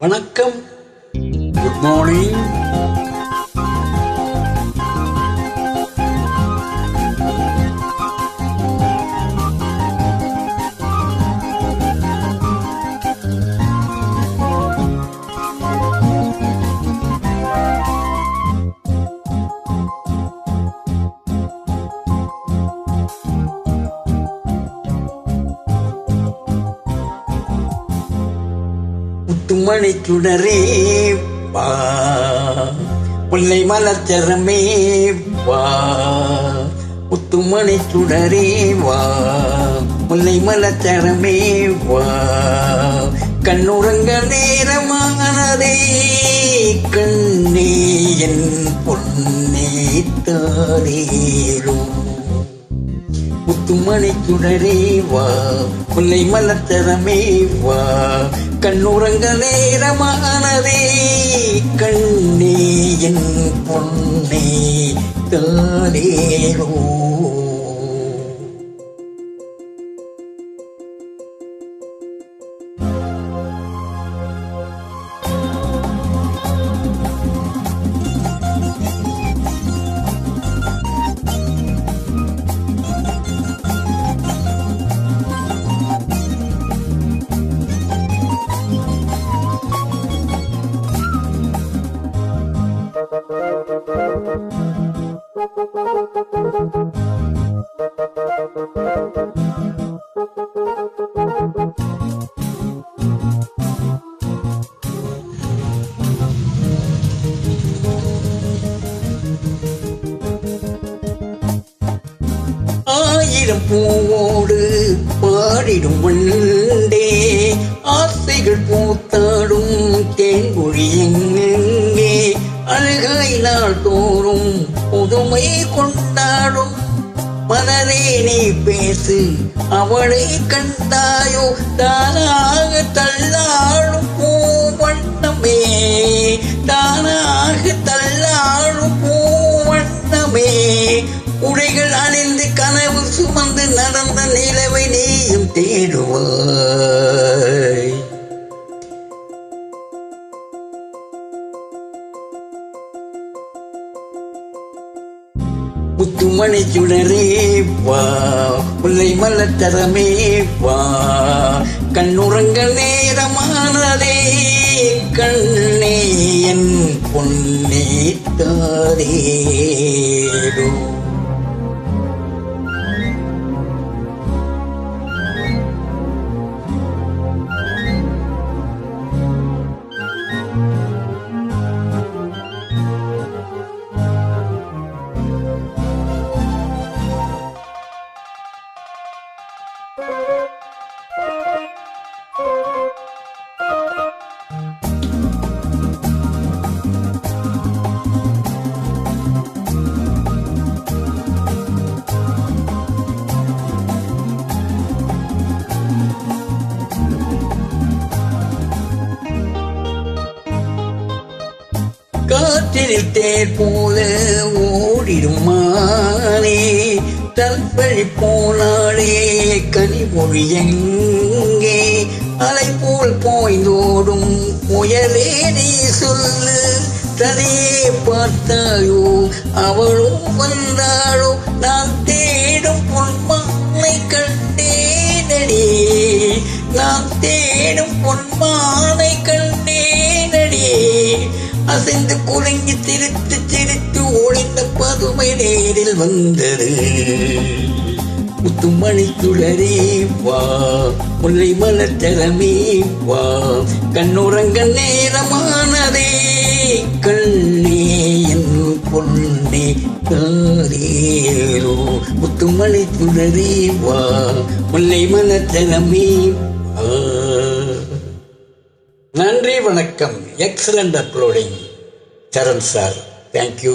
வணக்கம். Good morning. முத்துமணி சுடரே வா, முல்லை மலர்ச்சரமே வா. முத்துமணி சுடரே வா, முல்லை மலர்ச்சரமே வா. கண்ணுறங்க நேரமானதே கண்ணே என் பொன்னே தாரேரோ. முத்துமணி சுடரே வா, முல்லை மலர்ச்சரமே வா. கண்ணுறங்க நேரமானதே கண்ணே என் பொன்னே தாரேரோ. ஆயிரம் பூவோடு பாடிடும் வண்டே, ஆசைகள் பூத்தாடும் தேன்மொழி எங்கே. அழகாய் நாள் தோறும் புதுமை கொண்டாடும் மலரே நீ பேசு, அவளை கண்டாயோ. தானாக தள்ளாடும் பூவண்ணமே, தானாக தள்ளாடும் பூவண்ணமே. உடைகள் அணிந்து கனவு சுமந்து நடந்த நிலவை நீயும் தேடுவாய். முத்துமணி சுடரே வா, முல்லை மலர்ச்சரமே வா. கண்ணுறங்க நேரமானதே கண்ணே என் பொன்னே தாரேரோ. காற்றில் தேர் போல ஓடிடும் மானே, தற்பழி போனாலே கனிமொழி எங்கே. அலை போல் போய்ந்தோடும் புயலே நீ சொல்லு, தனியே பார்த்தாயோ அவளும் வந்தாளோ. நான் தேடும் பொன்மானை கண்டேனடி, நான் தேடும் பொன்மானை கண்டேனடி. அசைந்து குலுங்கி சிரித்து சிரித்து ஒளிந்த பதுமை நேரில் வந்தது. முத்துமணி சுடரே வா, முல்லை மலர்ச்சரமே வா. கண்ணுறங்க நேரமானதே கண்ணே என் பொன்னே தாரேரோ. முத்துமணி சுடரே வா, முல்லை மலர்ச்சரமே வா. நன்றி, வணக்கம். எக்ஸலண்ட் அப்லோடிங் சரண் சார். தேங்க்யூ.